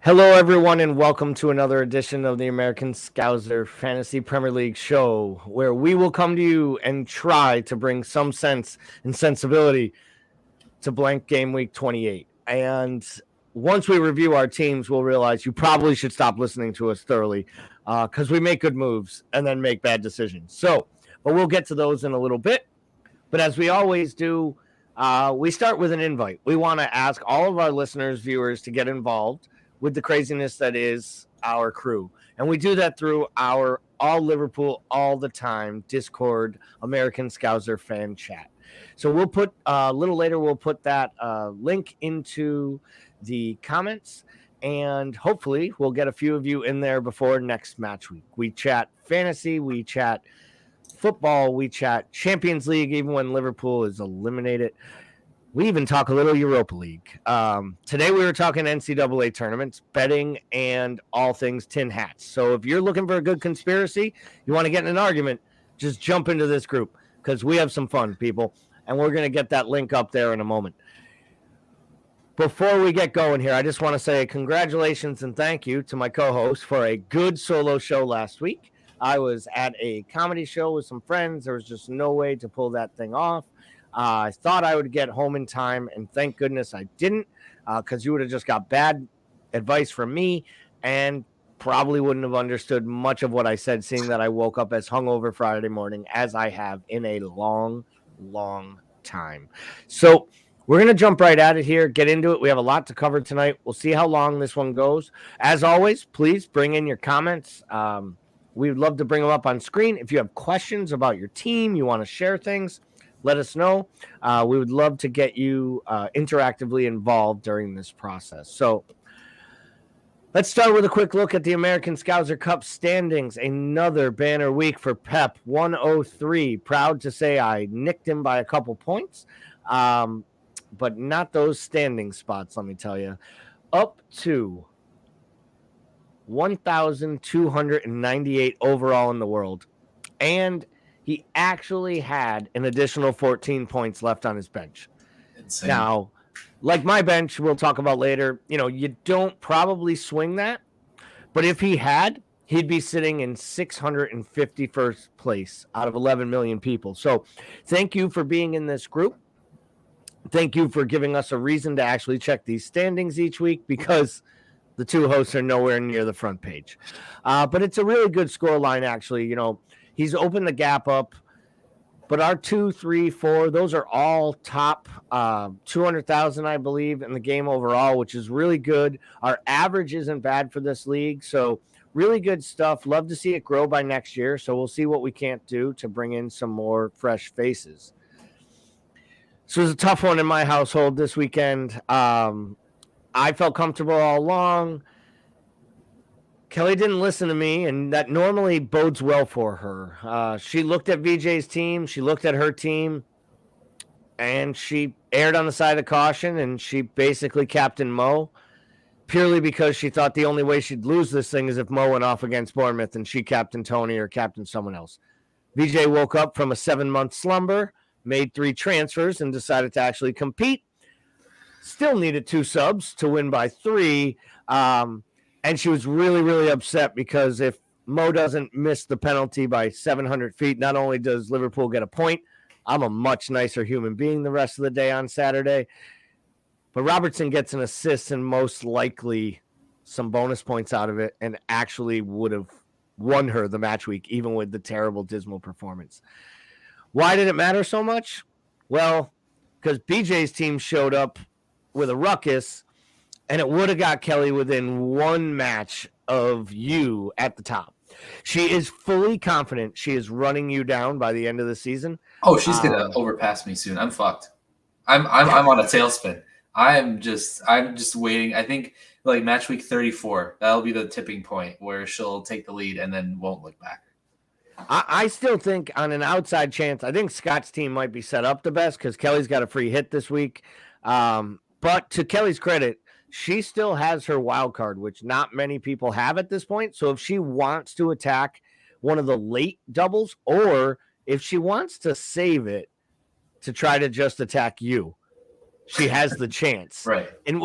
Hello, everyone, and welcome to another edition of the American Scouser Fantasy Premier League Show, where we will come to you and try to bring some sense and sensibility to blank game week 28. And once we review our teams, we'll realize you probably should stop listening to us thoroughly because we make good moves and then make bad decisions. But we'll get to those in a little bit. But as we always do, we start with an invite. We want to ask all of our listeners, viewers, to get involved with the craziness that is our crew. And we do that through our All Liverpool All the Time Discord American Scouser fan chat. So we'll put a little later, we'll put that link into the comments, and hopefully we'll get a few of you in there before next match week. We chat fantasy, we chat football, we chat Champions League, even when Liverpool is eliminated. We even talk a little Europa League. Today we were talking NCAA tournaments, betting, and all things tin hats. So if you're looking for a good conspiracy, you want to get in an argument, just jump into this group because we have some fun, people. And we're going to get that link up there in a moment. Before we get going here, I just want to say congratulations and thank you to my co-host for a good solo show last week. I was at a comedy show with some friends. There was just no way to pull that thing off. I thought I would get home in time, and thank goodness I didn't, because you would have just got bad advice from me and probably wouldn't have understood much of what I said, seeing that I woke up as hungover Friday morning as I have in a long, long time. So we're going to jump right at it here, get into it. We have a lot to cover tonight. We'll see how long this one goes. As always, please bring in your comments. We would love to bring them up on screen. If you have questions about your team, you want to share things, let us know. We would love to get you interactively involved during this process. So let's start with a quick look at the American Scouser Cup standings. Another banner week for Pep, 103. Proud to say I nicked him by a couple points, but not those standing spots, let me tell you. Up to 1,298 overall in the world. And he actually had an additional 14 points left on his bench. Insane. Now, like my bench, we'll talk about later, you don't probably swing that. But if he had, he'd be sitting in 651st place out of 11 million people. So thank you for being in this group. Thank you for giving us a reason to actually check these standings each week, because the two hosts are nowhere near the front page. But it's a really good score line, actually. He's opened the gap up, but our 2, 3, 4, those are all top 200,000, I believe, in the game overall, which is really good. Our average isn't bad for this league, so really good stuff. Love to see it grow by next year, so we'll see what we can't do to bring in some more fresh faces. So it was a tough one in my household this weekend. I felt comfortable all along. Kelly didn't listen to me, and that normally bodes well for her. She looked at VJ's team, she looked at her team, and she erred on the side of caution, and she basically captained Mo, purely because she thought the only way she'd lose this thing is if Mo went off against Bournemouth and she captained Tony or captained someone else. VJ woke up from a 7-month slumber, made 3 transfers, and decided to actually compete. Still needed 2 subs to win by 3. And she was really, really upset because if Mo doesn't miss the penalty by 700 feet, not only does Liverpool get a point, I'm a much nicer human being the rest of the day on Saturday. But Robertson gets an assist and most likely some bonus points out of it, and actually would have won her the match week, even with the terrible, dismal performance. Why did it matter so much? Well, because BJ's team showed up with a ruckus, and it would have got Kelly within 1 match of you at the top. She is fully confident she is running you down by the end of the season. Oh, she's gonna overpass me soon. I'm fucked. I'm on a tailspin. I'm just waiting. I think like match week 34, that'll be the tipping point where she'll take the lead and then won't look back. I still think on an outside chance, I think Scott's team might be set up the best because Kelly's got a free hit this week. But to Kelly's credit, she still has her wild card, which not many people have at this point. So if she wants to attack one of the late doubles, or if she wants to save it to try to just attack you, she has the chance. Right. And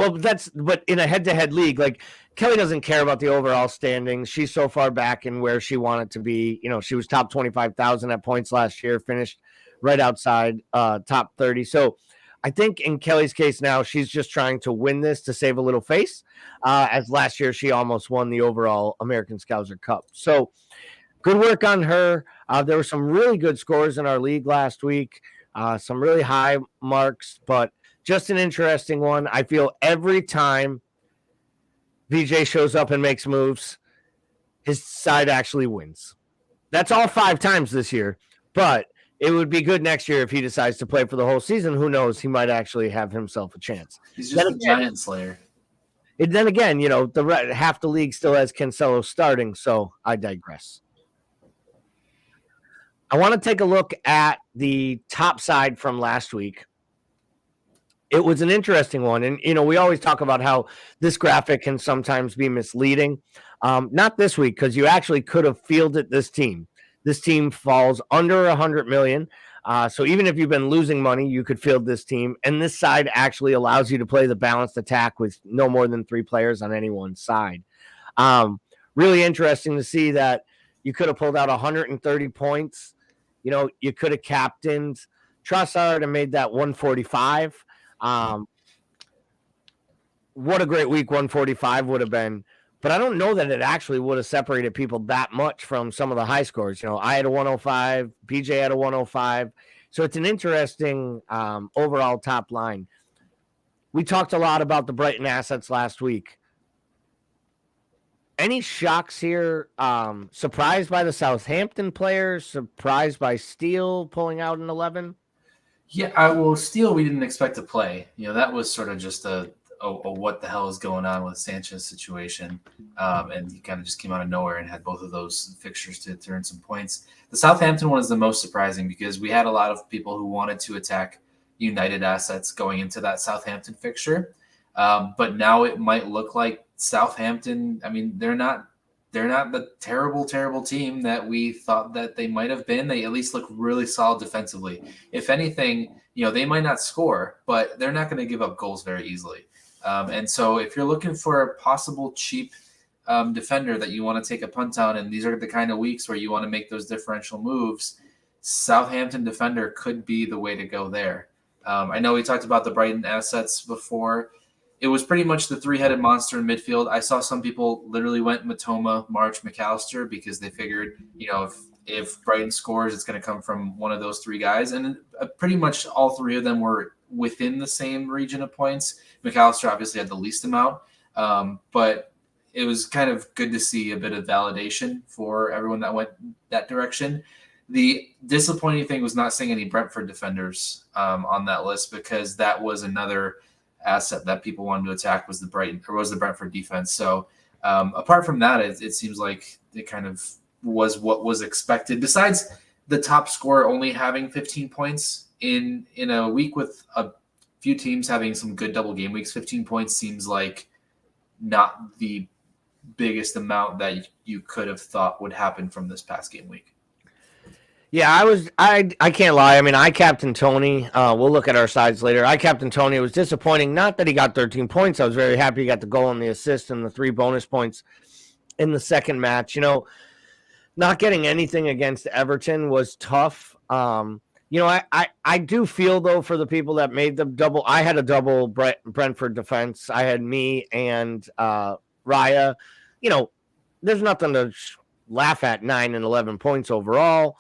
but in a head-to-head league, like Kelly doesn't care about the overall standings. She's so far back in where she wanted to be. She was top 25,000 at points last year, finished right outside top 30. So I think in Kelly's case now, she's just trying to win this to save a little face, as last year she almost won the overall American Scouser Cup. So good work on her. There were some really good scores in our league last week, some really high marks, but just an interesting one. I feel every time VJ shows up and makes moves, his side actually wins. That's all 5 times this year, but it would be good next year if he decides to play for the whole season. Who knows? He might actually have himself a chance. He's just a giant slayer. And then again, half the league still has Cancelo starting, so I digress. I want to take a look at the top side from last week. It was an interesting one. And, we always talk about how this graphic can sometimes be misleading. Not this week, because you actually could have fielded this team. This team falls under 100 million. So even if you've been losing money, you could field this team. And this side actually allows you to play the balanced attack with no more than 3 players on any one side. Really interesting to see that you could have pulled out 130 points. You could have captained Trossard and made that 145. What a great week 145 would have been. But I don't know that it actually would have separated people that much from some of the high scores. I had a 105, BJ had a 105. So it's an interesting overall top line. We talked a lot about the Brighton assets last week. Any shocks here? Surprised by the Southampton players? Surprised by Steele pulling out an 11? Yeah, Steele we didn't expect to play. That was sort of just a what the hell is going on with Sanchez's situation. And he kind of just came out of nowhere and had both of those fixtures to earn some points. The Southampton one is the most surprising because we had a lot of people who wanted to attack United assets going into that Southampton fixture. But now it might look like Southampton, they're not the terrible, terrible team that we thought that they might have been. They at least look really solid defensively. If anything, they might not score, but they're not going to give up goals very easily. And so if you're looking for a possible cheap defender that you want to take a punt on, and these are the kind of weeks where you want to make those differential moves, Southampton defender could be the way to go there. I know we talked about the Brighton assets before. It was pretty much the 3-headed monster in midfield. I saw some people literally went Matoma, March, McAllister because they figured, if Brighton scores, it's going to come from one of those 3 guys. And pretty much all 3 of them were within the same region of points. McAllister obviously had the least amount, but it was kind of good to see a bit of validation for everyone that went that direction. The disappointing thing was not seeing any Brentford defenders on that list because that was another asset that people wanted to attack was the Brentford defense. So apart from that, it seems like it kind of was what was expected. Besides the top scorer only having 15 points in a week with a few teams having some good double game weeks, 15 points seems like not the biggest amount that you could have thought would happen from this past game week. Yeah, I can't lie. I captained Tony. We'll look at our sides later. I captained Tony. It was disappointing. Not that he got 13 points. I was very happy he got the goal and the assist and the 3 bonus points in the second match. Not getting anything against Everton was tough. I do feel, though, for the people that made the double. I had a double Brentford defense. I had me and Raya. There's nothing to laugh at 9 and 11 points overall.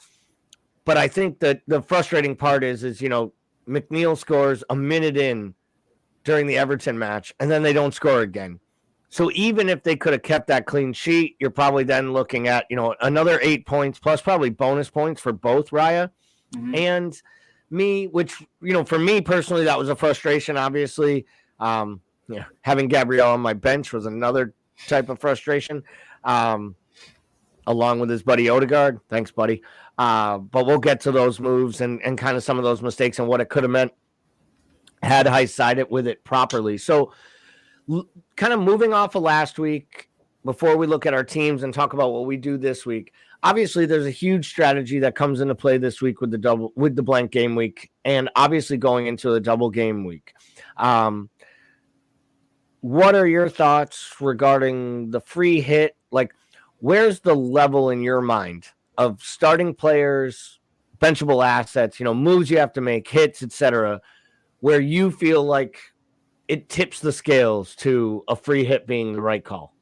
But I think that the frustrating part is McNeil scores a minute in during the Everton match, and then they don't score again. So even if they could have kept that clean sheet, you're probably then looking at, another 8 points plus probably bonus points for both Raya and me, which, for me personally, that was a frustration, obviously. Having Gabriel on my bench was another type of frustration, along with his buddy Odegaard. Thanks, buddy. But we'll get to those moves and kind of some of those mistakes and what it could have meant had I sided with it properly. So kind of moving off of last week before we look at our teams and talk about what we do this week. Obviously, there's a huge strategy that comes into play this week with the blank game week and obviously going into the double game week. what are your thoughts regarding the free hit? Like, where's the level in your mind of starting players, benchable assets, moves you have to make, hits, etc., where you feel like it tips the scales to a free hit being the right call?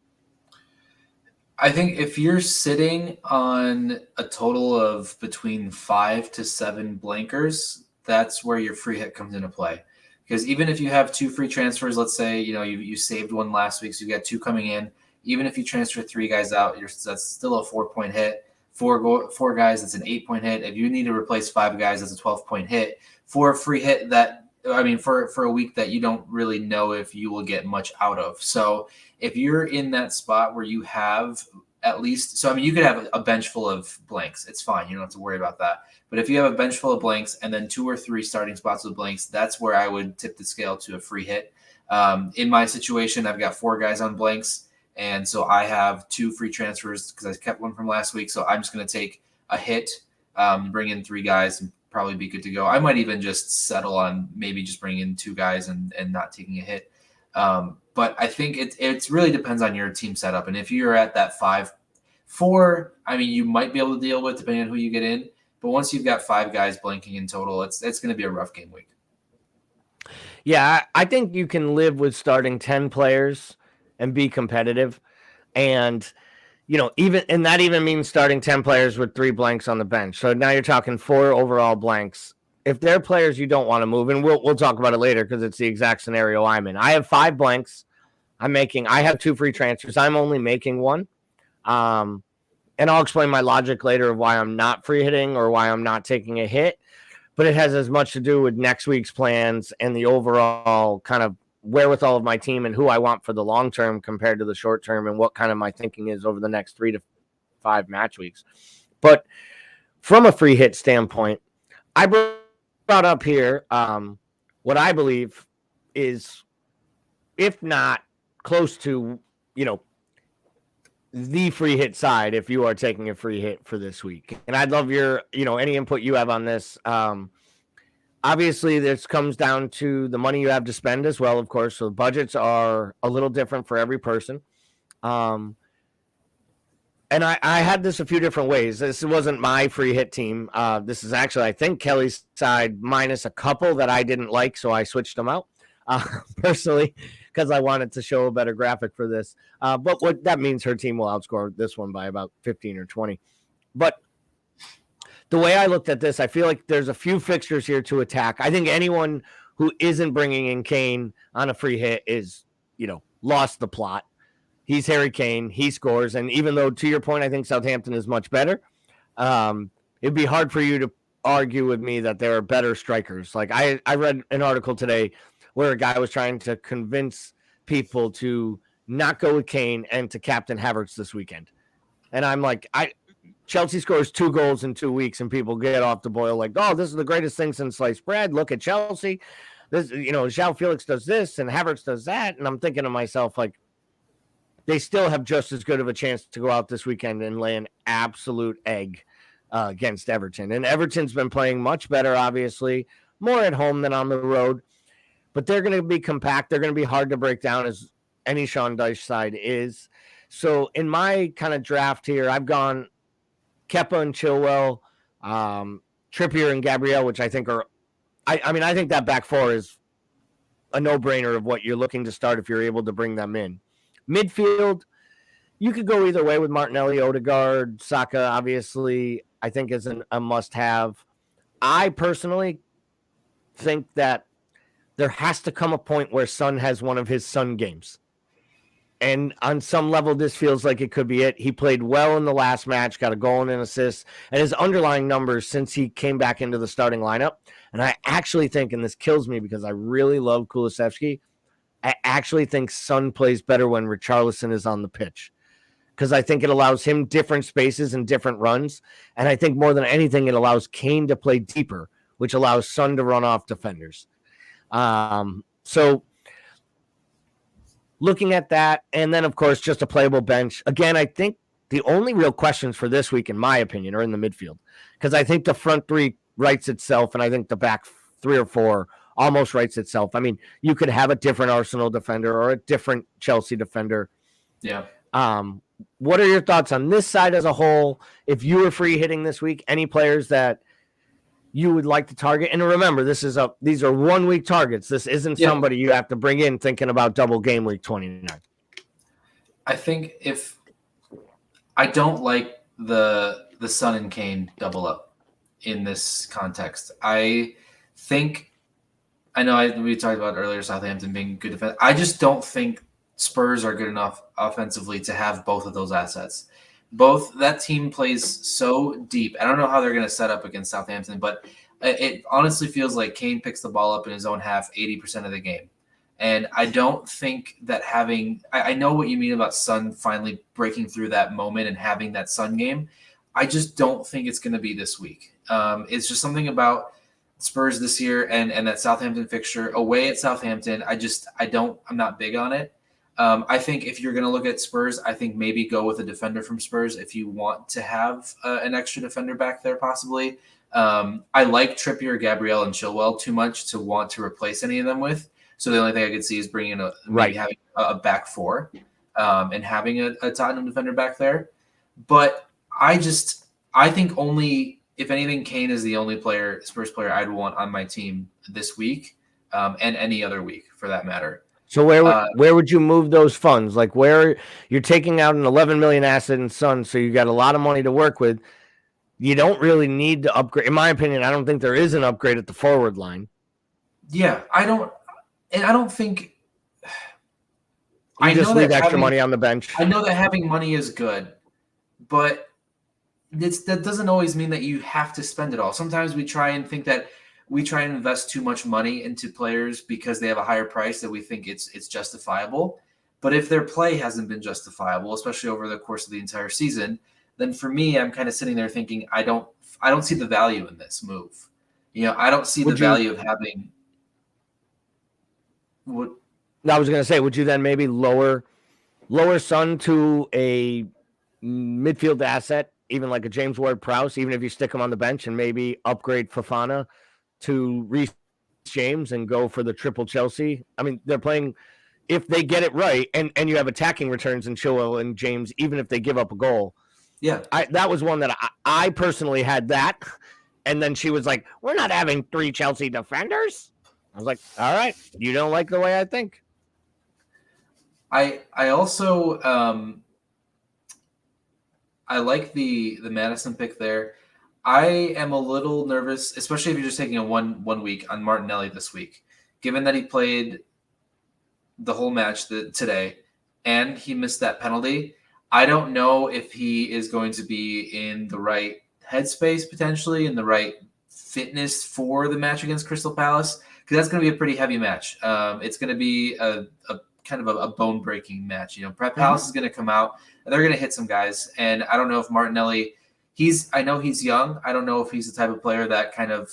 I think if you're sitting on a total of between 5 to 7 blankers, that's where your free hit comes into play. Because even if you have 2 free transfers, let's say you saved one last week, so you got 2 coming in. Even if you transfer 3 guys out, that's still a 4-point hit. Four guys, that's an 8-point hit. If you need to replace 5 guys, that's a 12-point hit for a free hit for a week that you don't really know if you will get much out of. So if you're in that spot where you have at least, you could have a bench full of blanks. It's fine. You don't have to worry about that. But if you have a bench full of blanks and then 2 or 3 starting spots with blanks, that's where I would tip the scale to a free hit. In my situation, I've got 4 guys on blanks. And so I have 2 free transfers because I kept one from last week. So I'm just going to take a hit, bring in 3 guys, and probably be good to go. I might even just settle on maybe just bringing in 2 guys and not taking a hit. But I think it really depends on your team setup. And if you're at that 5-4, you might be able to deal with depending on who you get in. But once you've got 5 guys blanking in total, it's going to be a rough game week. Yeah, I think you can live with starting 10 players and be competitive. And, that even means starting 10 players with 3 blanks on the bench. So now you're talking 4 overall blanks. If they're players you don't want to move, and we'll talk about it later because it's the exact scenario I'm in. I have 5 blanks. I have 2 free transfers. I'm only making 1. And I'll explain my logic later of why I'm not free hitting or why I'm not taking a hit. But it has as much to do with next week's plans and the overall kind of wherewithal of my team and who I want for the long term compared to the short term and what kind of my thinking is over the next 3 to 5 match weeks. But from a free hit standpoint, I brought up here what I believe is, if not close to, the free hit side if you are taking a free hit for this week. And I'd love your, any input you have on this. Obviously, this comes down to the money you have to spend as well, of course. So budgets are a little different for every person. And I had this a few different ways. This wasn't my free hit team. This is actually, I think, Kelly's side minus a couple that I didn't like, so I switched them out personally because I wanted to show a better graphic for this. But what that means, her team will outscore this one by about 15 or 20. But the way I looked at this, I feel like there's a few fixtures here to attack. I think anyone who isn't bringing in Kane on a free hit is, lost the plot. He's Harry Kane. He scores. And even though, to your point, I think Southampton is much better, it'd be hard for you to argue with me that there are better strikers. Like I read an article today where a guy was trying to convince people to not go with Kane and to captain Havertz this weekend. And I'm like, Chelsea scores 2 goals in 2 weeks and people get off the boil like, oh, this is the greatest thing since sliced bread. Look at Chelsea. This, João Felix does this and Havertz does that. And I'm thinking to myself, like, they still have just as good of a chance to go out this weekend and lay an absolute egg against Everton. And Everton's been playing much better, obviously, more at home than on the road. But they're going to be compact. They're going to be hard to break down, as any Sean Dyche side is. So in my kind of draft here, I've gone Kepa and Chilwell, Trippier and Gabriel, which I think are – I think that back 4 is a no-brainer of what you're looking to start if you're able to bring them in. Midfield, you could go either way with Martinelli, Odegaard, Saka, obviously, I think is a must-have. I personally think that there has to come a point where Son has one of his Son games. And on some level, this feels like it could be it. He played well in the last match, got a goal and an assist, and his underlying numbers since he came back into the starting lineup. And I actually think, and this kills me because I really love Kulusevski, I actually think Son plays better when Richarlison is on the pitch, because I think it allows him different spaces and different runs. And I think more than anything, it allows Kane to play deeper, which allows Son to run off defenders. So looking at that, and then, of course, just a playable bench. Again, I think the only real questions for this week, in my opinion, are in the midfield, because I think the front 3 writes itself, and I think the back 3 or 4 almost writes itself. I mean, you could have a different Arsenal defender or a different Chelsea defender. Yeah. What are your thoughts on this side as a whole? If you were free hitting this week, any players that you would like to target? And remember, these are 1 week targets. This isn't somebody you have to bring in thinking about double game week 29. I think if I don't like the Son and Kane double up in this context. I know we talked about earlier Southampton being good defense. I just don't think Spurs are good enough offensively to have both of those assets. That team plays so deep. I don't know how they're going to set up against Southampton, but it honestly feels like Kane picks the ball up in his own half 80% of the game. And I don't think that I know what you mean about Son finally breaking through that moment and having that Son game. I just don't think it's going to be this week. It's just something about Spurs this year and that Southampton fixture away at Southampton. I'm not big on it. I think if you're going to look at Spurs, I think maybe go with a defender from Spurs if you want to have an extra defender back there possibly. I like Trippier, Gabriel, and Chilwell too much to want to replace any of them with. So the only thing I could see is bringing having a back four and having a Tottenham defender back there. But I think only, if anything, Kane is the only Spurs player I'd want on my team this week and any other week for that matter. So where would you move those funds? Like where you're taking out an 11 million asset in Son, so you got a lot of money to work with. You don't really need to upgrade. In my opinion, I don't think there is an upgrade at the forward line. Yeah, I don't think. You just leave extra money on the bench. I know that having money is good, but that doesn't always mean that you have to spend it all. Sometimes we try and invest too much money into players because they have a higher price that we think it's justifiable. But if their play hasn't been justifiable, especially over the course of the entire season, then for me, I'm kind of sitting there thinking I don't see the value in this move. I don't see the value of having. I was going to say, would you then maybe lower Son to a midfield asset, even like a James Ward-Prowse, even if you stick him on the bench, and maybe upgrade Fofana to Reece James and go for the triple Chelsea? I mean, they're playing, if they get it right, and you have attacking returns in Chilwell and James, even if they give up a goal. Yeah. That was one that I personally had that. And then she was like, we're not having 3 Chelsea defenders. I was like, all right, you don't like the way I think. I also I like the Madison pick there. I am a little nervous, especially if you're just taking a one week on Martinelli this week, given that he played the whole match today and he missed that penalty. I don't know if he is going to be in the right headspace, potentially in the right fitness for the match against Crystal Palace, because that's going to be a pretty heavy match. It's going to be a kind of a bone-breaking match. Palace is going to come out and they're going to hit some guys. And I don't know if Martinelli, I know he's young. I don't know if he's the type of player that kind of,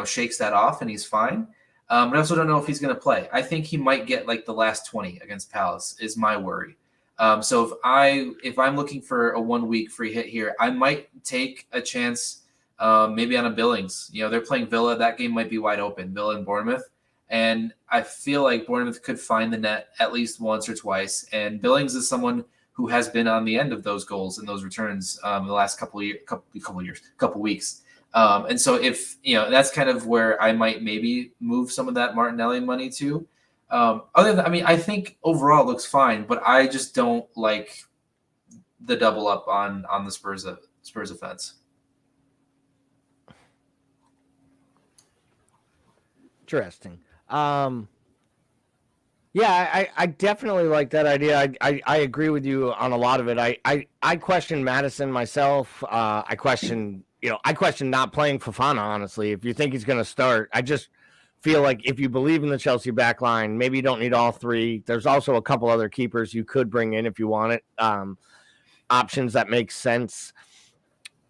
shakes that off and he's fine. But I also don't know if he's going to play. I think he might get like the last 20 against Palace is my worry. So if I'm looking for a 1 week free hit here, I might take a chance maybe on a Billings. They're playing Villa. That game might be wide open, Villa and Bournemouth. And I feel like Bournemouth could find the net at least once or twice. And Billings is someone who has been on the end of those goals and those returns the last couple weeks. And so if, that's kind of where I might maybe move some of that Martinelli money to. I think overall it looks fine, but I just don't like the double up on the Spurs offense. Interesting. Yeah, I definitely like that idea. I agree with you on a lot of it. I question Madison myself. I question not playing Fofana, honestly. If you think he's going to start, I just feel like if you believe in the Chelsea back line, maybe you don't need all 3. There's also a couple other keepers you could bring in if you want it. Options that make sense.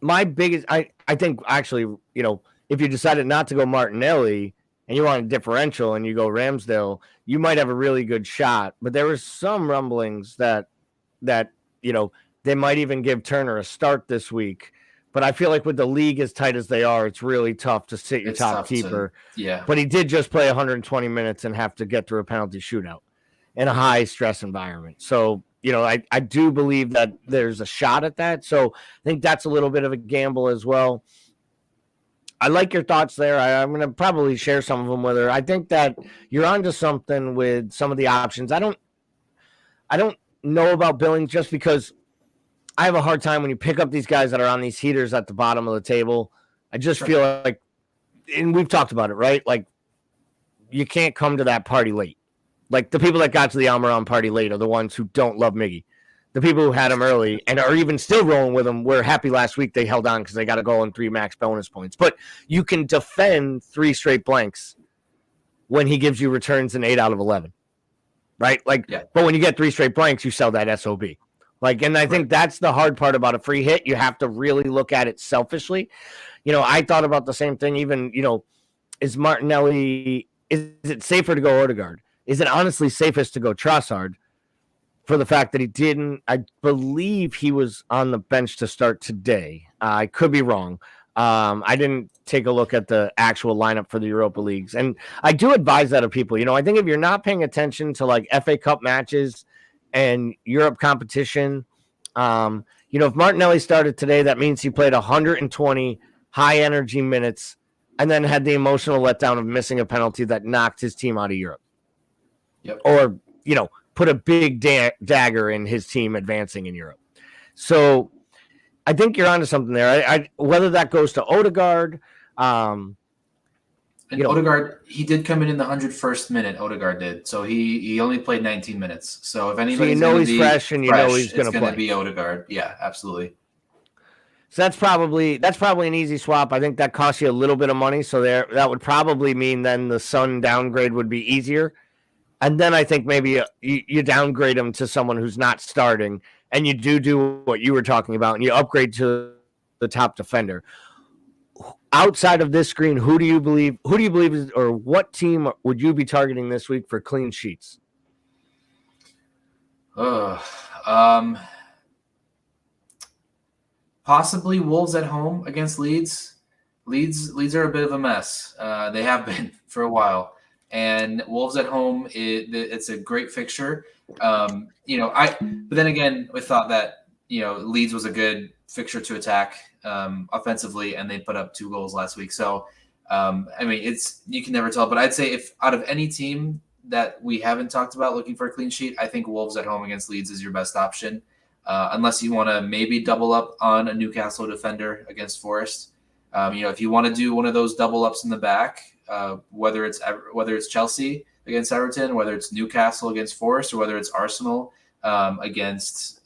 My biggest, I think actually, if you decided not to go Martinelli and you want a differential and you go Ramsdale, you might have a really good shot. But there were some rumblings that they might even give Turner a start this week. But I feel like with the league as tight as they are, it's really tough to sit your top keeper. Yeah. But he did just play 120 minutes and have to get through a penalty shootout in a high stress environment. So, I do believe that there's a shot at that. So I think that's a little bit of a gamble as well. I like your thoughts there. I'm going to probably share some of them with her. I think that you're onto something with some of the options. I don't know about Billings just because I have a hard time when you pick up these guys that are on these heaters at the bottom of the table. I just feel like, and we've talked about it, right? Like, you can't come to that party late. Like, the people that got to the Almiron party late are the ones who don't love Miggy. The people who had him early and are even still rolling with him were happy last week they held on because they got a goal and 3 max bonus points. But you can defend 3 straight blanks when he gives you returns in 8 out of 11, right? Like, But when you get 3 straight blanks, you sell that SOB. Like, and I think that's the hard part about a free hit. You have to really look at it selfishly. I thought about the same thing. Even, is Martinelli? Is it safer to go Odegaard? Is it honestly safest to go Trossard? For the fact that he didn't, I believe he was on the bench to start today. I could be wrong. I didn't take a look at the actual lineup for the Europa Leagues. And I do advise that of people. I think if you're not paying attention to like FA Cup matches and Europe competition, if Martinelli started today, that means he played 120 high energy minutes and then had the emotional letdown of missing a penalty that knocked his team out of Europe. Yep. Or, put a big dagger in his team advancing in Europe. So I think you're onto something there. Whether that goes to Odegaard. And Odegaard, he did come in the 101st minute, Odegaard did. So he only played 19 minutes. So if anybody's he's fresh and he's going to play. It's going to be Odegaard. Yeah, absolutely. So that's probably an easy swap. I think that costs you a little bit of money. So that would probably mean then the Son downgrade would be easier. And then I think maybe you downgrade him to someone who's not starting, and you do what you were talking about, and you upgrade to the top defender. Outside of this screen, who do you believe is, or what team would you be targeting this week for clean sheets? Possibly Wolves at home against Leeds. Leeds are a bit of a mess. They have been for a while. And Wolves at home, it's a great fixture. But then again, we thought that, Leeds was a good fixture to attack offensively, and they put up 2 goals last week. So, you can never tell. But I'd say if out of any team that we haven't talked about looking for a clean sheet, I think Wolves at home against Leeds is your best option, unless you want to maybe double up on a Newcastle defender against Forest. If you want to do one of those double ups in the back, whether it's Chelsea against Everton, whether it's Newcastle against Forest, or whether it's Arsenal against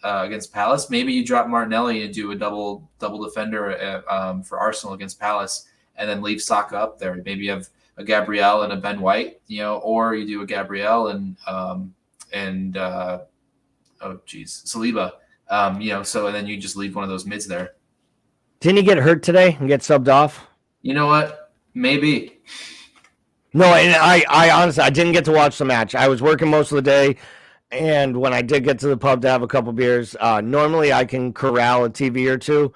Palace, maybe you drop Martinelli and do a double defender for Arsenal against Palace, and then leave Saka up there. Maybe you have a Gabriel and a Ben White, or you do a Gabriel and Saliba, So and then you just leave one of those mids there. Didn't he get hurt today and get subbed off? You know what? Maybe. No, and I honestly, I didn't get to watch the match. I was working most of the day, and when I did get to the pub to have a couple beers, normally I can corral a TV or two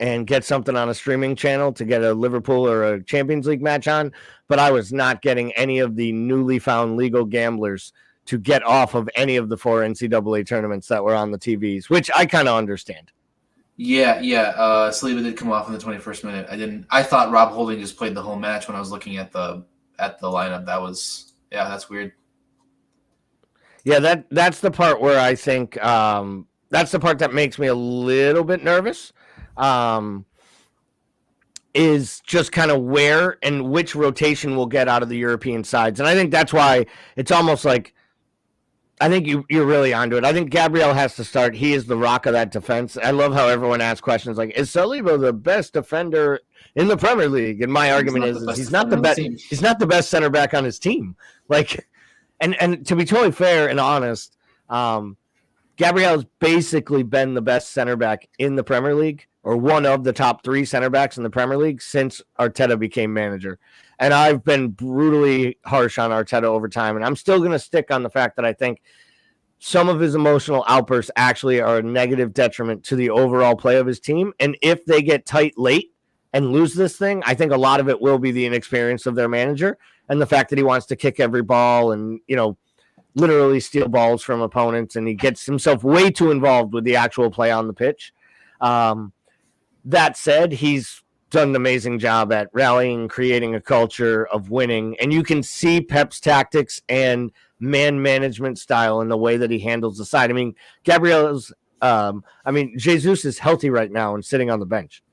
and get something on a streaming channel to get a Liverpool or a Champions League match on, but I was not getting any of the newly found legal gamblers to get off of any of the 4 NCAA tournaments that were on the TVs, which I kind of understand. Yeah. Saliba did come off in the 21st minute. I thought Rob Holding just played the whole match when I was looking at the lineup. That's weird. Yeah, that's the part where I think that's the part that makes me a little bit nervous. Is just kind of where and which rotation we'll get out of the European sides. And I think that's why it's almost like, I think you're really onto it. I think Gabriel has to start. He is the rock of that defense. I love how everyone asks questions like, is Saliba the best defender in the Premier League? And my argument is he's not the best. He's not the best center back on his team. Like, and to be totally fair and honest, Gabriel's basically been the best center back in the Premier League, or one of the top 3 center backs in the Premier League since Arteta became manager. And I've been brutally harsh on Arteta over time, and I'm still going to stick on the fact that I think some of his emotional outbursts actually are a negative detriment to the overall play of his team. And if they get tight late and lose this thing, I think a lot of it will be the inexperience of their manager and the fact that he wants to kick every ball and, literally steal balls from opponents, and he gets himself way too involved with the actual play on the pitch. That said, he's done an amazing job at rallying, creating a culture of winning, and you can see Pep's tactics and man management style in the way that he handles the side. I mean, Jesus is healthy right now and sitting on the bench.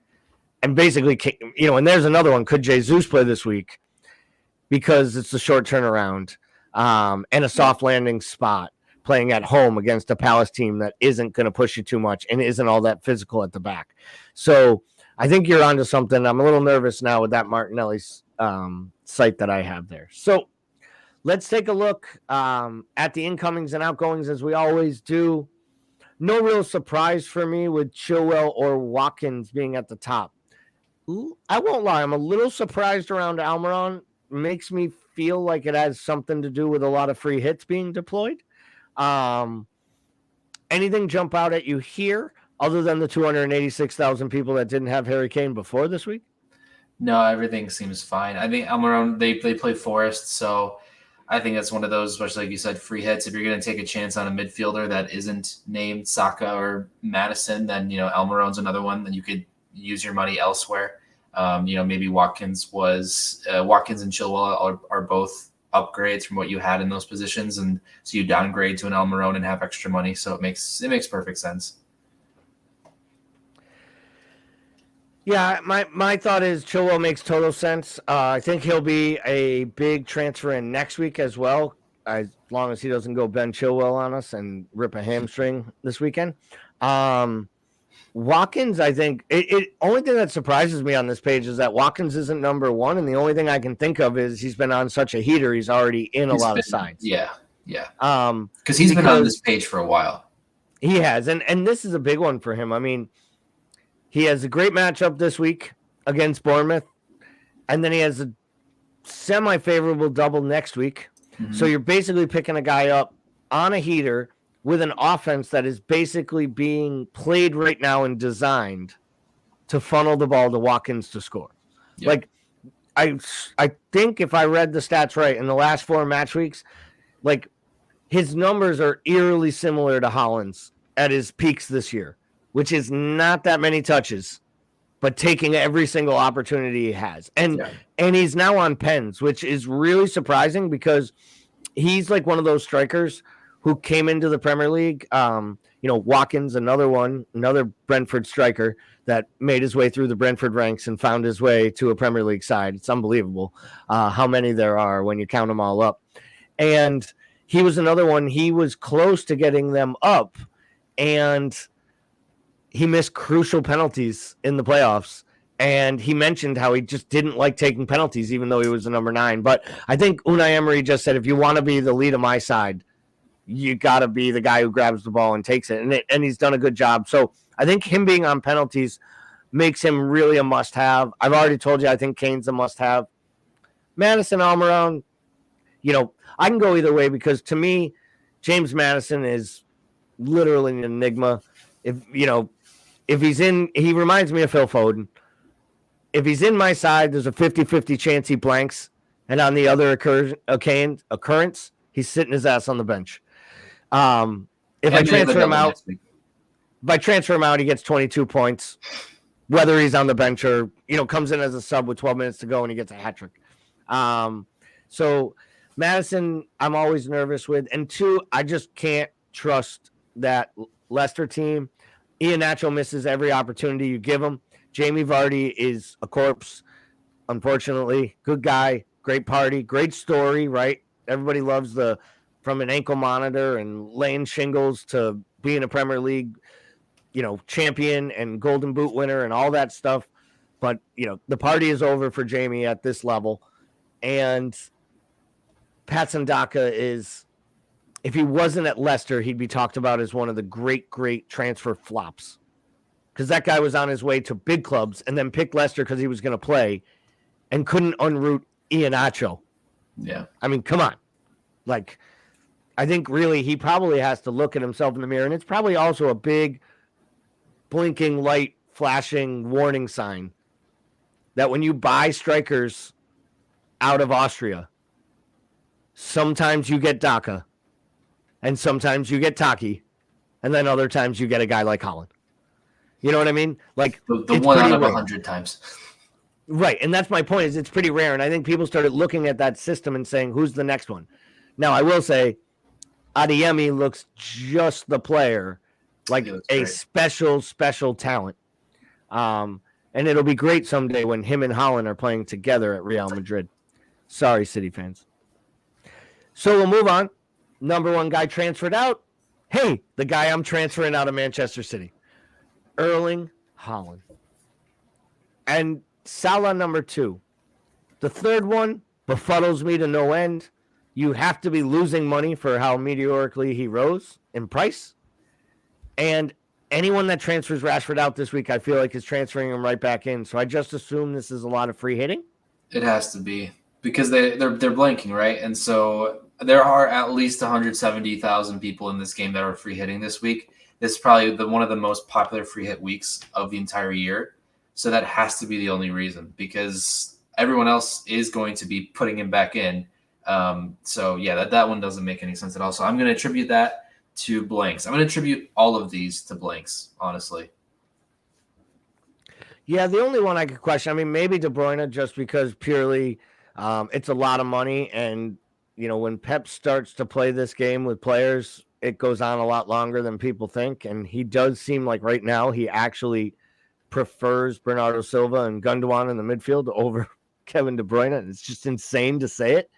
And basically, and there's another one. Could Jesus play this week? Because it's a short turnaround and a soft landing spot, playing at home against a Palace team that isn't going to push you too much and isn't all that physical at the back. So I think you're onto something. I'm a little nervous now with that Martinelli's site that I have there. So let's take a look at the incomings and outgoings as we always do. No real surprise for me with Chilwell or Watkins being at the top. I won't lie. I'm a little surprised around Almiron. Makes me feel like it has something to do with a lot of free hits being deployed. Anything jump out at you here other than the 286,000 people that didn't have Harry Kane before this week? No, everything seems fine. I think Almiron, they play Forest, so I think that's one of those, especially like you said, free hits. If you're going to take a chance on a midfielder that isn't named Saka or Madison, then, Almiron's another one that you could use your money elsewhere. Maybe Watkins and Chilwell are both upgrades from what you had in those positions, and so you downgrade to an Almiron and have extra money. So it makes perfect sense. Yeah, my thought is Chilwell makes total sense. I think he'll be a big transfer in next week as well, as long as he doesn't go Ben Chilwell on us and rip a hamstring this weekend. Watkins, I think, it only thing that surprises me on this page is that Watkins isn't number one, and the only thing I can think of is he's been on such a heater. He's already in a lot of sides. Yeah. Because he's been on this page for a while. He has, and this is a big one for him. I mean, he has a great matchup this week against Bournemouth, and then he has a semi-favorable double next week. Mm-hmm. So you're basically picking a guy up on a heater with an offense that is basically being played right now and designed to funnel the ball to Watkins to score. Yep. Like, I think if I read the stats right, in the last 4 match weeks, like, his numbers are eerily similar to Haaland's at his peaks this year, which is not that many touches, but taking every single opportunity he has. And he's now on pens, which is really surprising because he's like one of those strikers who came into the Premier League. Watkins, another Brentford striker that made his way through the Brentford ranks and found his way to a Premier League side. It's unbelievable how many there are when you count them all up. And he was another one. He was close to getting them up, and he missed crucial penalties in the playoffs. And he mentioned how he just didn't like taking penalties, even though he was the number 9. But I think Unai Emery just said, if you want to be the lead of my side, you got to be the guy who grabs the ball and takes it. And he's done a good job. So I think him being on penalties makes him really a must-have. I've already told you I think Kane's a must-have. Madison, Almiron, I can go either way because to me, James Madison is literally an enigma. If he's in, he reminds me of Phil Foden. If he's in my side, there's a 50-50 chance he blanks. And on the other occurrence, he's sitting his ass on the bench. If I transfer him out, he gets 22 points, whether he's on the bench or, comes in as a sub with 12 minutes to go and he gets a hat trick. So Madison, I'm always nervous with. And 2, I just can't trust that Leicester team. Iheanacho misses every opportunity you give him. Jamie Vardy is a corpse, unfortunately. Good guy, great party, great story, right? Everybody loves from an ankle monitor and laying shingles to being a Premier League, champion and Golden Boot winner and all that stuff. But, the party is over for Jamie at this level. And Patson Daka is, if he wasn't at Leicester, he'd be talked about as one of the great, great transfer flops. Because that guy was on his way to big clubs and then picked Leicester because he was going to play and couldn't unroot Iheanacho. Yeah. I mean, come on. Like, I think really he probably has to look at himself in the mirror, and it's probably also a big blinking light flashing warning sign that when you buy strikers out of Austria, sometimes you get Daka, and sometimes you get Taki, and then other times you get a guy like Holland. You know what I mean? Like the one out of 100 times. Right, and that's my point. Is it's pretty rare, and I think people started looking at that system and saying, "Who's the next one?" Now, I will say, Adeyemi looks just the player, like a special talent. And it'll be great someday when him and Holland are playing together at Real Madrid. Sorry, City fans. So we'll move on. Number one guy transferred out. Hey, the guy I'm transferring out of Manchester City, Erling Haaland. And Salah number 2. The third one befuddles me to no end. You have to be losing money for how meteorically he rose in price. And anyone that transfers Rashford out this week, I feel like is transferring him right back in. So I just assume this is a lot of free hitting. It has to be because they're blanking, right? And so there are at least 170,000 people in this game that are free hitting this week. This is probably one of the most popular free hit weeks of the entire year. So that has to be the only reason, because everyone else is going to be putting him back in. So yeah, that one doesn't make any sense at all. So I'm going to attribute that to blanks. I'm going to attribute all of these to blanks, honestly. Yeah, the only one I could question, I mean, maybe De Bruyne, just because purely it's a lot of money. And, you know, when Pep starts to play this game with players, it goes on a lot longer than people think. And he does seem like right now he actually prefers Bernardo Silva and Gundogan in the midfield over Kevin De Bruyne. It's just insane to say it.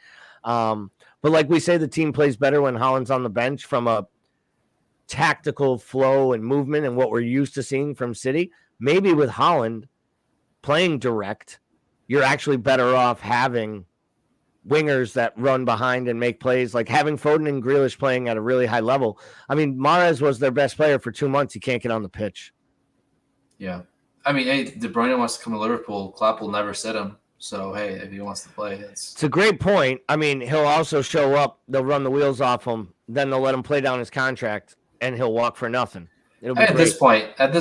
But like we say, the team plays better when Haaland's on the bench from a tactical flow and movement and what we're used to seeing from City. Maybe with Haaland playing direct, you're actually better off having wingers that run behind and make plays, like having Foden and Grealish playing at a really high level. I mean, Mahrez was their best player for 2 months. He can't get on the pitch. Yeah. I mean, hey, De Bruyne wants to come to Liverpool. Klopp will never sit him. So, hey, if he wants to play, it's a great point. I mean, he'll also show up. They'll run the wheels off him. Then they'll let him play down his contract, and he'll walk for nothing. It'll be at this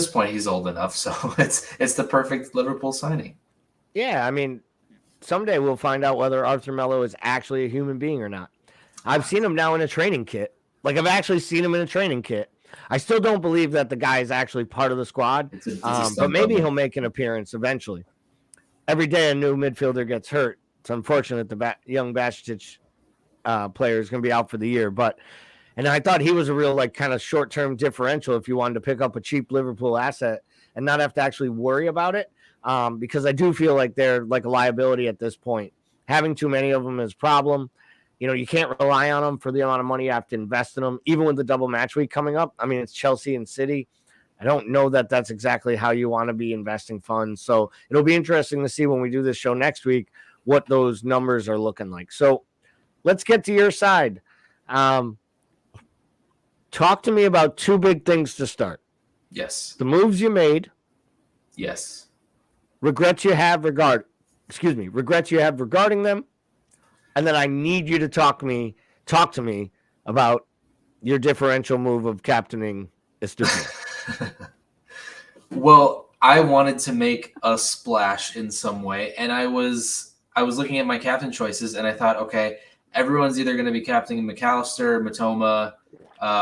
point, he's old enough, so it's the perfect Liverpool signing. Yeah, I mean, someday we'll find out whether Arthur Melo is actually a human being or not. I've seen him now in a training kit. Like, I've actually seen him in a training kit. I still don't believe that the guy is actually part of the squad, but maybe he'll make an appearance eventually. Every day a new midfielder gets hurt. It's unfortunate the young Bacic player is going to be out for the year. And I thought he was a real, like, kind of short-term differential if you wanted to pick up a cheap Liverpool asset and not have to actually worry about it, because I do feel like they're like a liability at this point. Having too many of them is a problem. You know, you can't rely on them for the amount of money you have to invest in them, even with the double match week coming up. I mean, it's Chelsea and City. I don't know that that's exactly how you want to be investing funds. So it'll be interesting to see when we do this show next week what those numbers are looking like. So let's get to your side. Talk to me about 2 big things to start. Yes. The moves you made. Yes. Regrets you have regarding them. And then I need you to talk to me about your differential move of captaining Estupiñán. Well, I wanted to make a splash in some way, and I was looking at my captain choices, and I thought, okay, everyone's either going to be captaining McAllister, Matoma,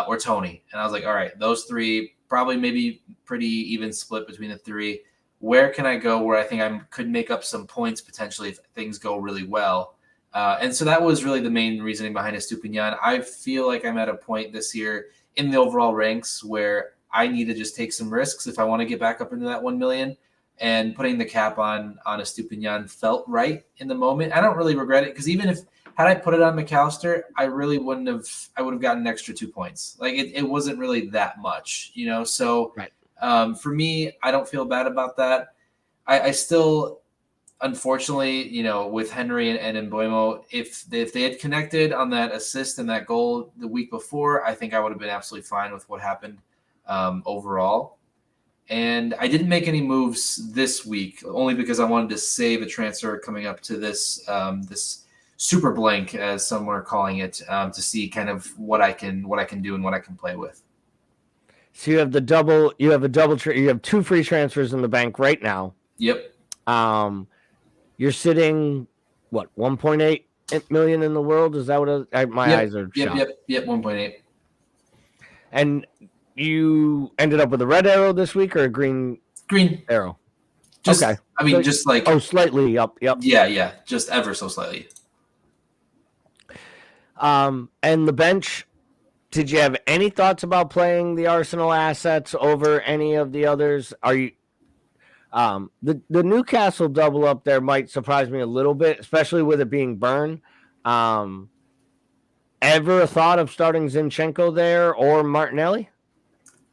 or Tony, and I was like, all right, those 3 probably maybe pretty even split between the 3. Where can I go where I think I could make up some points potentially if things go really well? And so that was really the main reasoning behind Estupiñán. I feel like I'm at a point this year in the overall ranks where I need to just take some risks if I want to get back up into that 1 million. And putting the cap on Estupiñán felt right in the moment. I don't really regret it, because even if had I put it on McAllister, I really wouldn't have. I would have gotten an extra 2 points. Like it wasn't really that much, you know. So right. For me, I don't feel bad about that. I still, unfortunately, you know, with Henry and Mbeumo, if they had connected on that assist and that goal the week before, I think I would have been absolutely fine with what happened overall. And I didn't make any moves this week, only because I wanted to save a transfer coming up to this super blank, as some were calling it, to see kind of what I can do and what I can play with. So you have the double. You have a double. You have 2 free transfers in the bank right now. Yep. You're sitting what 1.8 million in the world? Is that what my eyes are shot? Yep. 1.8. And you ended up with a red arrow this week or a green arrow? Just, okay. I mean, just like slightly up. Yep. Yeah, just ever so slightly. And the bench. Did you have any thoughts about playing the Arsenal assets over any of the others? Are you the Newcastle double up there might surprise me a little bit, especially with it being Burn. Ever a thought of starting Zinchenko there or Martinelli?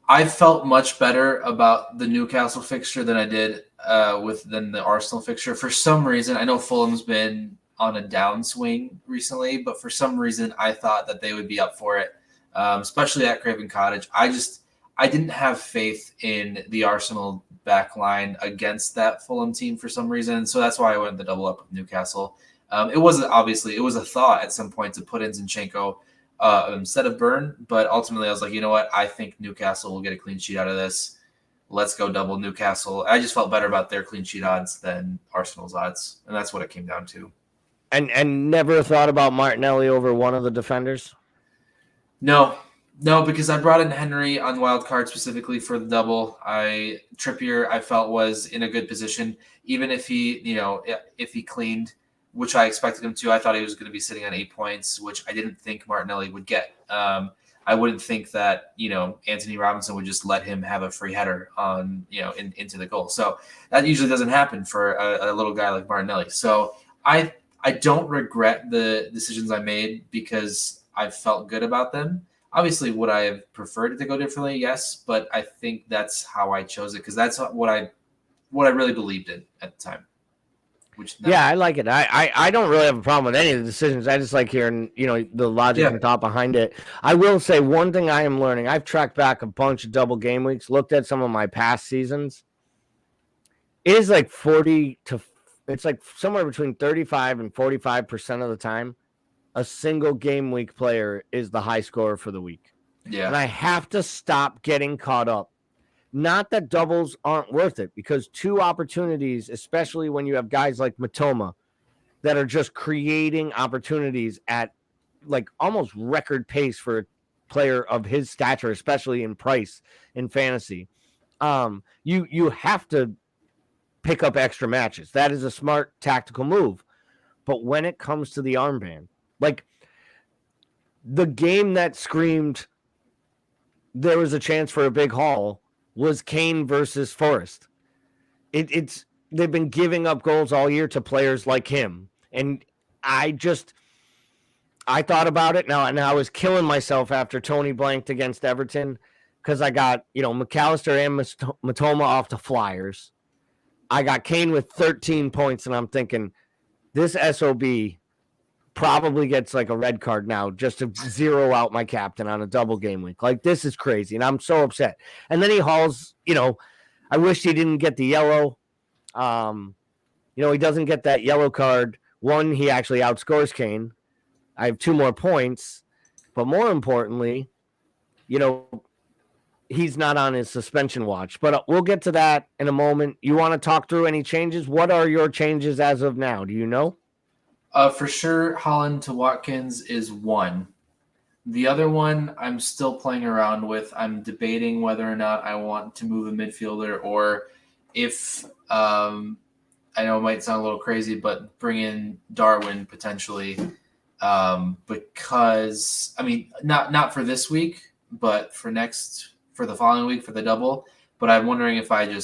I felt much better about the Newcastle fixture than I did than the Arsenal fixture. For some reason, I know Fulham's been on a downswing recently, but for some reason, I thought that they would be up for it. Especially at Craven Cottage. I didn't have faith in the Arsenal back line against that Fulham team for some reason. So that's why I went the double up with Newcastle. It was a thought at some point to put in Zinchenko instead of Burn, but ultimately I was like, you know what? I think Newcastle will get a clean sheet out of this. Let's go double Newcastle. I just felt better about their clean sheet odds than Arsenal's odds, and that's what it came down to. And never thought about Martinelli over one of the defenders? No, because I brought in Henry on wild card specifically for the double. Trippier I felt was in a good position, even if he cleaned, which I expected him to. I thought he was going to be sitting on 8 points, which I didn't think Martinelli would get. I wouldn't think that Anthony Robinson would just let him have a free header on into the goal. So that usually doesn't happen for a little guy like Martinelli. So I don't regret the decisions I made because I felt good about them. Obviously, would I have preferred it to go differently? Yes, but I think that's how I chose it because that's what I really believed in at the time. I like it. I don't really have a problem with any of the decisions. I just like hearing the logic and thought behind it. I will say one thing I am learning. I've tracked back a bunch of double game weeks, looked at some of my past seasons. It is like it's like somewhere between 35 and 45% of the time. A single game week player is the high scorer for the week. Yeah. And I have to stop getting caught up. Not that doubles aren't worth it, because 2 opportunities, especially when you have guys like Matoma that are just creating opportunities at like almost record pace for a player of his stature, especially in price in fantasy. You have to pick up extra matches. That is a smart tactical move. But when it comes to the armband, like the game that screamed there was a chance for a big haul was Kane versus Forest. They've been giving up goals all year to players like him. And I thought about it now, and I was killing myself after Tony blanked against Everton because I got, McAllister and Matoma off the Flyers. I got Kane with 13 points, and I'm thinking this SOB probably gets like a red card now just to zero out my captain on a double game week. Like, this is crazy, and I'm so upset. And then he hauls, I wish he didn't get the yellow. He doesn't get that yellow card. One, he actually outscores Kane. I have 2 more points, but more importantly, he's not on his suspension watch. But we'll get to that in a moment. You want to talk through any changes? What are your changes as of now? Do you know? For sure, Holland to Watkins is one. The other one I'm still playing around with. I'm debating whether or not I want to move a midfielder or if I know it might sound a little crazy, but bring in Darwin potentially because not for this week, but for the following week for the double. But I'm wondering if I need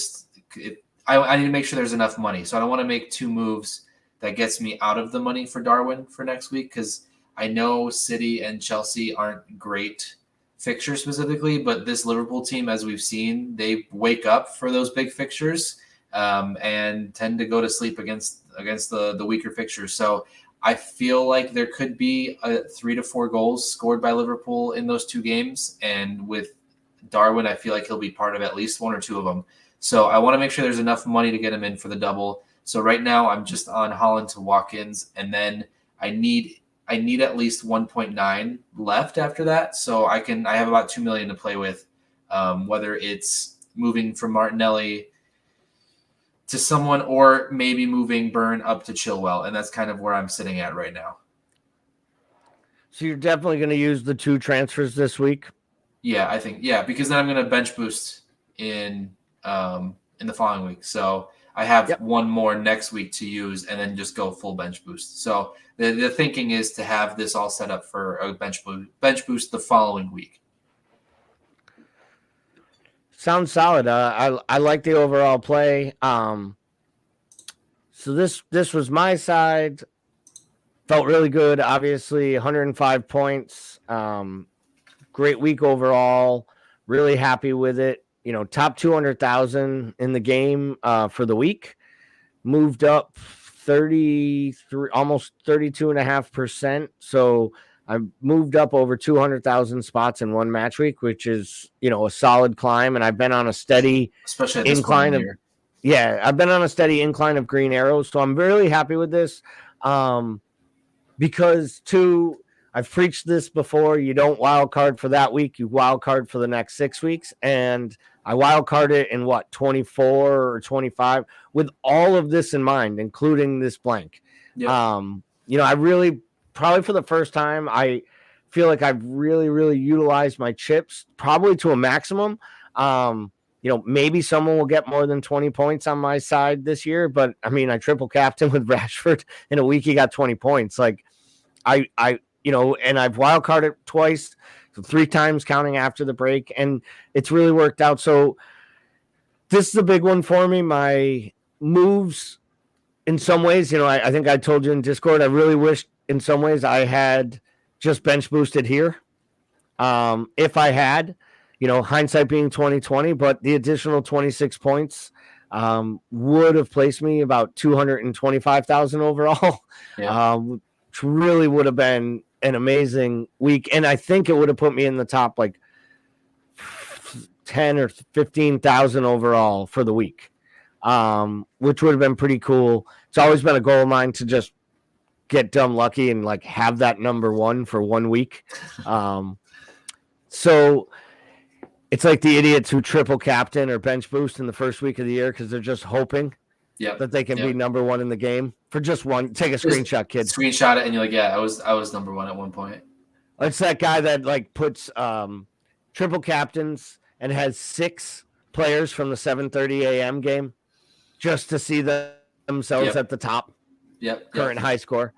to make sure there's enough money. So I don't want to make 2 moves that gets me out of the money for Darwin for next week because I know City and Chelsea aren't great fixtures specifically, but this Liverpool team, as we've seen, they wake up for those big fixtures and tend to go to sleep against the weaker fixtures. So I feel like there could be 3 to 4 goals scored by Liverpool in those 2 games, and with Darwin, I feel like he'll be part of at least 1 or 2 of them. So I want to make sure there's enough money to get him in for the double. So right now I'm just on Holland to Watkins, and then I need at least 1.9 left after that, so I have about 2 million to play with, whether it's moving from Martinelli to someone or maybe moving Burn up to Chilwell, and that's kind of where I'm sitting at right now. So you're definitely going to use the 2 transfers this week? Yeah, I think because then I'm going to bench boost in the following week. So I have one more next week to use and then just go full bench boost. So the thinking is to have this all set up for a bench boost the following week. Sounds solid. I like the overall play. So this was my side. Felt really good. Obviously, 105 points. Great week overall. Really happy with it. Top 200,000 in the game for the week. Moved up 33, almost 32.5%. So I moved up over 200,000 spots in one match week, which is, a solid climb. And I've been on a steady incline of, I've been on a steady incline of green arrows. So I'm really happy with this. Because I've preached this before. You don't wild card for that week. You wild card for the next 6 weeks. And I wild card it in 24 or 25 with all of this in mind, including this blank. Yep. I really, probably for the first time, I feel like I've really, really utilized my chips probably to a maximum. Maybe someone will get more than 20 points on my side this year, but I triple captain with Rashford in a week. He got 20 points. Like and I've wild carded twice, so 3 times counting after the break, and it's really worked out. So this is a big one for me. My moves, in some ways, I think I told you in Discord, I really wish in some ways I had just bench boosted here. If I had, hindsight being 2020, but the additional 26 points would have placed me about 225,000 overall. Yeah. Which really would have been an amazing week. And I think it would have put me in the top 10 or 15,000 overall for the week, which would have been pretty cool. It's always been a goal of mine to just get dumb lucky and have that number 1 for 1 week. So it's like the idiots who triple captain or bench boost in the first week of the year because they're just hoping that they can be number 1 in the game for just one. Take a screenshot, kid. Screenshot it, and you're like, yeah, I was number 1 at one point. It's that guy that puts triple captains and has 6 players from the 7:30 a.m. game just to see themselves at the top. Current high score.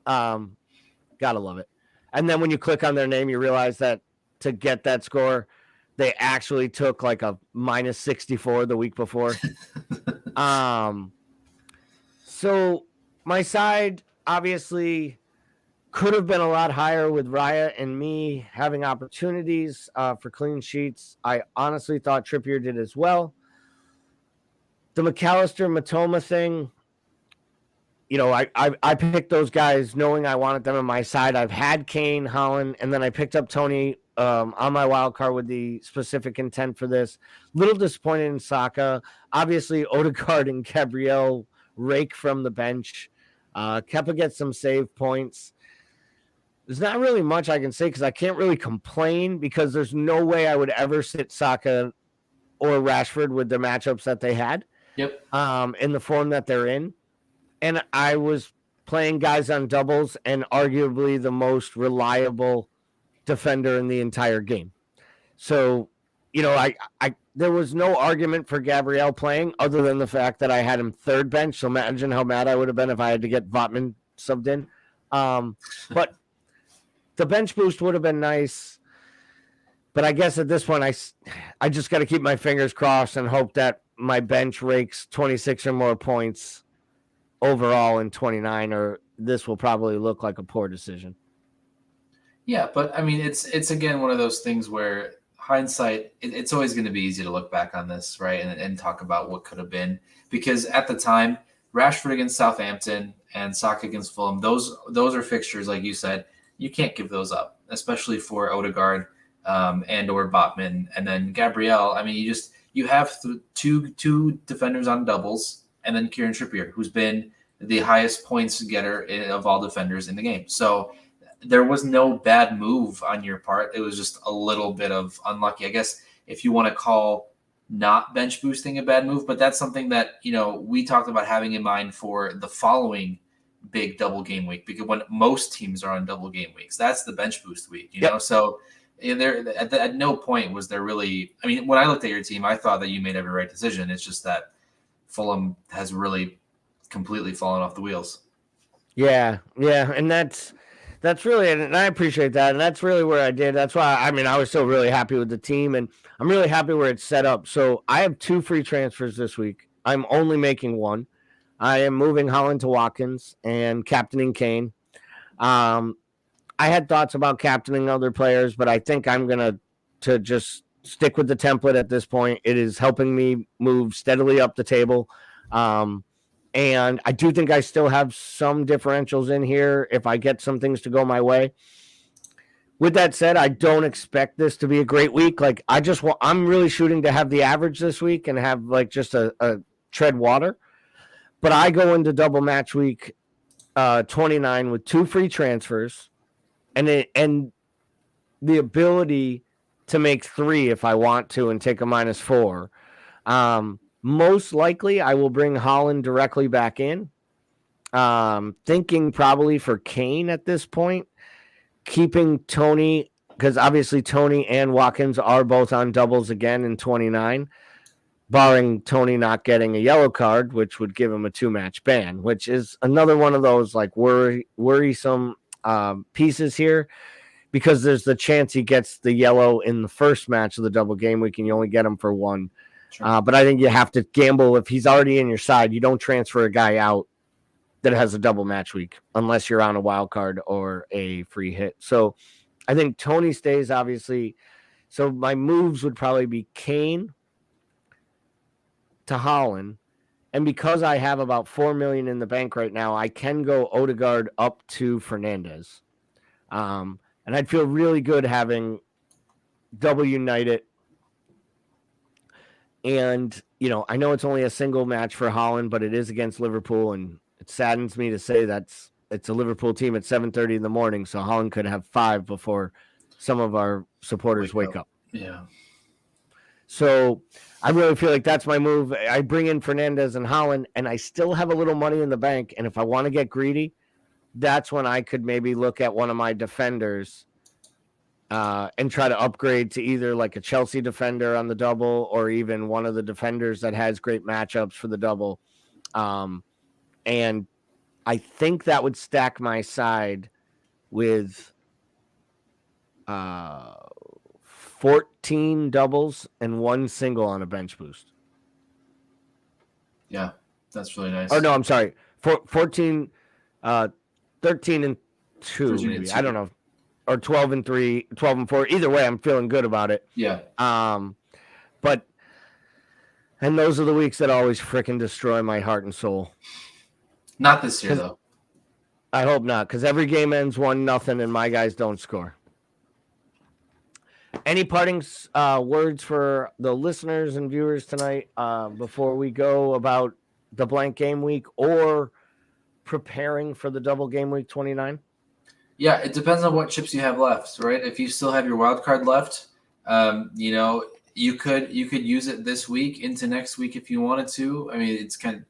Gotta love it. And then when you click on their name, you realize that to get that score, they actually took a minus 64 the week before. So my side obviously could have been a lot higher with Raya and me having opportunities for clean sheets. I honestly thought Trippier did as well. The McAllister Matoma thing, I picked those guys knowing I wanted them on my side. I've had Kane, Holland, and then I picked up Tony on my wild card with the specific intent for this. Little disappointed in Saka. Obviously, Odegaard and Gabriel rake from the bench. Kepa gets some save points. There's not really much I can say because I can't really complain because there's no way I would ever sit Saka or Rashford with the matchups that they had. Yep. In the form that they're in. And I was playing guys on doubles and arguably the most reliable defender in the entire game. So, I there was no argument for Gabriel playing other than the fact that I had him third bench. So imagine how mad I would have been if I had to get Votman subbed in. But the bench boost would have been nice. But I guess at this point, I just got to keep my fingers crossed and hope that my bench rakes 26 or more points overall in 29, or this will probably look like a poor decision. Yeah, but it's again one of those things where hindsight, it's always going to be easy to look back on this, right, and talk about what could have been, because at the time, Rashford against Southampton and Saka against Fulham, those are fixtures, like you said, you can't give those up, especially for Odegaard and or Botman, and then Gabriel. You have two defenders on doubles, and then Kieran Trippier, who's been the highest points getter of all defenders in the game. So there was no bad move on your part. It was just a little bit of unlucky, I guess, if you want to call not bench boosting a bad move. But that's something that, we talked about having in mind for the following big double game week, because when most teams are on double game weeks, that's the bench boost week, you know? So there at no point was there really, I mean, when I looked at your team, I thought that you made every right decision. It's just that Fulham has really completely fallen off the wheels. Yeah. And that's really, and I appreciate that. And that's really where I did. That's why, I was still really happy with the team, and I'm really happy where it's set up. So I have 2 free transfers this week. I'm only making one. I am moving Holland to Watkins and captaining Kane. I had thoughts about captaining other players, but I think I'm going to just stick with the template at this point. It is helping me move steadily up the table. And I do think I still have some differentials in here if I get some things to go my way. With that said, I don't expect this to be a great week. Like, I'm really shooting to have the average this week and have like just a tread water. But I go into double match week 29 with 2 free transfers and the ability to make 3 if I want to and take a -4. Most likely I will bring Holland directly back in. Thinking probably for Kane at this point, keeping Tony, because obviously Tony and Watkins are both on doubles again in 29, barring Tony not getting a yellow card, which would give him a 2-match ban, which is another one of those like worrisome pieces here, because there's the chance he gets the yellow in the first match of the double game week and you only get him for 1. Sure. But I think you have to gamble. If he's already in your side, you don't transfer a guy out that has a double match week unless you're on a wild card or a free hit. So I think Tony stays, obviously. So my moves would probably be Kane to Holland. And because I have about 4 million in the bank right now, I can go Odegaard up to Fernandez. And I'd feel really good having double United. And, I know it's only a single match for Holland, but it is against Liverpool. And it saddens me to say it's a Liverpool team at 7:30 in the morning. So Holland could have 5 before some of our supporters wake up. Yeah. So I really feel like that's my move. I bring in Fernandez and Holland, and I still have a little money in the bank. And if I want to get greedy, that's when I could maybe look at one of my defenders and try to upgrade to either like a Chelsea defender on the double or even one of the defenders that has great matchups for the double. And I think that would stack my side with 14 doubles and 1 single on a bench boost. Yeah, that's really nice. Oh, no, I'm sorry. 13 and 2, maybe. I don't know. Or 12 and 3, 12 and 4. Either way, I'm feeling good about it. Yeah. And those are the weeks that always freaking destroy my heart and soul. Not this year, though. I hope not, because every game ends 1-0 and my guys don't score. Any parting words for the listeners and viewers tonight before we go about the blank game week or preparing for the double game week 29? Yeah, it depends on what chips you have left, right? If you still have your wild card left, you could use it this week into next week if you wanted to. I mean, it's you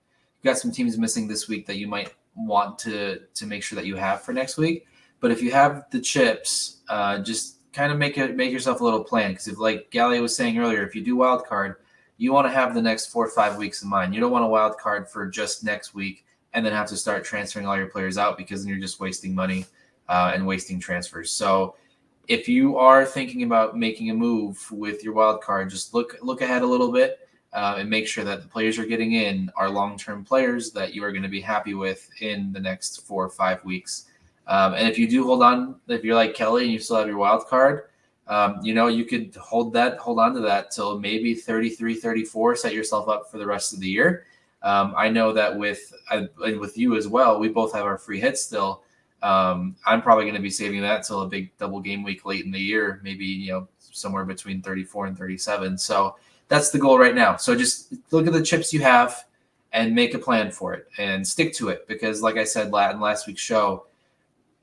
got some teams missing this week that you might want to make sure that you have for next week. But if you have the chips, just kind of make yourself a little plan, because if, like Gallia was saying earlier, if you do wild card, you want to have the next 4 or 5 weeks in mind. You don't want a wild card for just next week and then have to start transferring all your players out, because then you're just wasting money and wasting transfers. So if you are thinking about making a move with your wild card, just look ahead a little bit and make sure that the players you're getting in are long-term players that you are going to be happy with in the next 4 or 5 weeks. And if you do hold on, if you're like Kelly and you still have your wild card, you could hold on to that till maybe 33, 34, set yourself up for the rest of the year. I know that with you as well, we both have our free hits still. I'm probably going to be saving that till a big double game week late in the year, maybe, somewhere between 34 and 37. So that's the goal right now. So just look at the chips you have, and make a plan for it and stick to it. Because like I said in last week's show,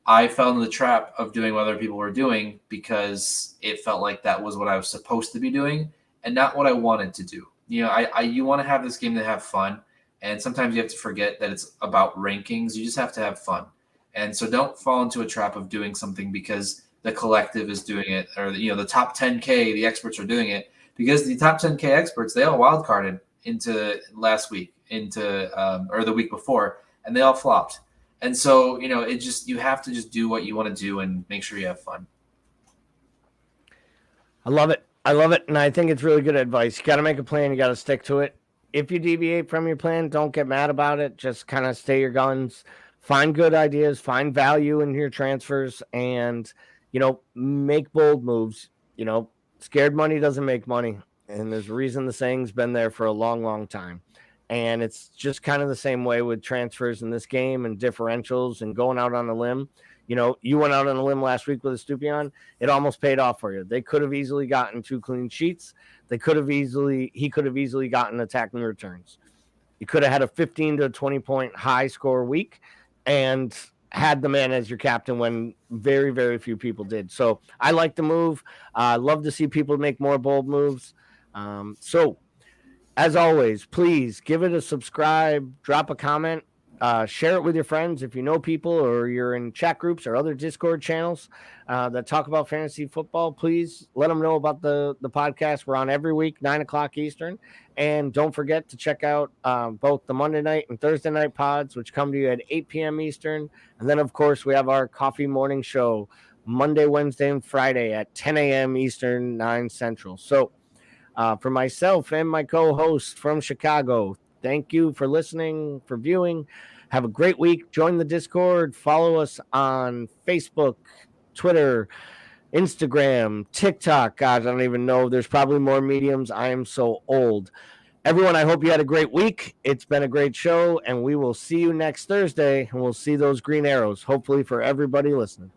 I fell into the trap of doing what other people were doing because it felt like that was what I was supposed to be doing and not what I wanted to do. You know, you want to have this game to have fun, and sometimes you have to forget that it's about rankings. You just have to have fun. And so don't fall into a trap of doing something because the collective is doing it, or the top 10K, the experts are doing it, because the top 10K experts, they all wildcarded into last week, or the week before, and they all flopped. And so, you have to just do what you want to do and make sure you have fun. I love it. And I think it's really good advice. You got to make a plan. You got to stick to it. If you deviate from your plan, don't get mad about it. Just kind of stay your guns. Find good ideas. Find value in your transfers, and make bold moves. Scared money doesn't make money, and there's a reason the saying's been there for a long, long time. And it's just kind of the same way with transfers in this game and differentials and going out on a limb. You went out on a limb last week with Estupiñán. It almost paid off for you. They could have easily gotten 2 clean sheets. He could have easily gotten attacking returns. You could have had a 15 to 20 point high score week and had the man as your captain when very, very few people did. So I like the move. I love to see people make more bold moves. So as always, please give it a subscribe, drop a comment, share it with your friends if you know people or you're in chat groups or other Discord channels that talk about fantasy football. Please let them know about the podcast. We're on every week, 9:00 Eastern. And don't forget to check out both the Monday night and Thursday night pods, which come to you at 8 p.m. Eastern. And then, of course, we have our coffee morning show Monday, Wednesday, and Friday at 10 a.m. Eastern, 9 Central. So for myself and my co-host from Chicago, thank you for listening, for viewing. Have a great week. Join the Discord. Follow us on Facebook, Twitter, Instagram, TikTok. Gosh, I don't even know. There's probably more mediums. I am so old. Everyone, I hope you had a great week. It's been a great show, and we will see you next Thursday, and we'll see those green arrows, hopefully for everybody listening.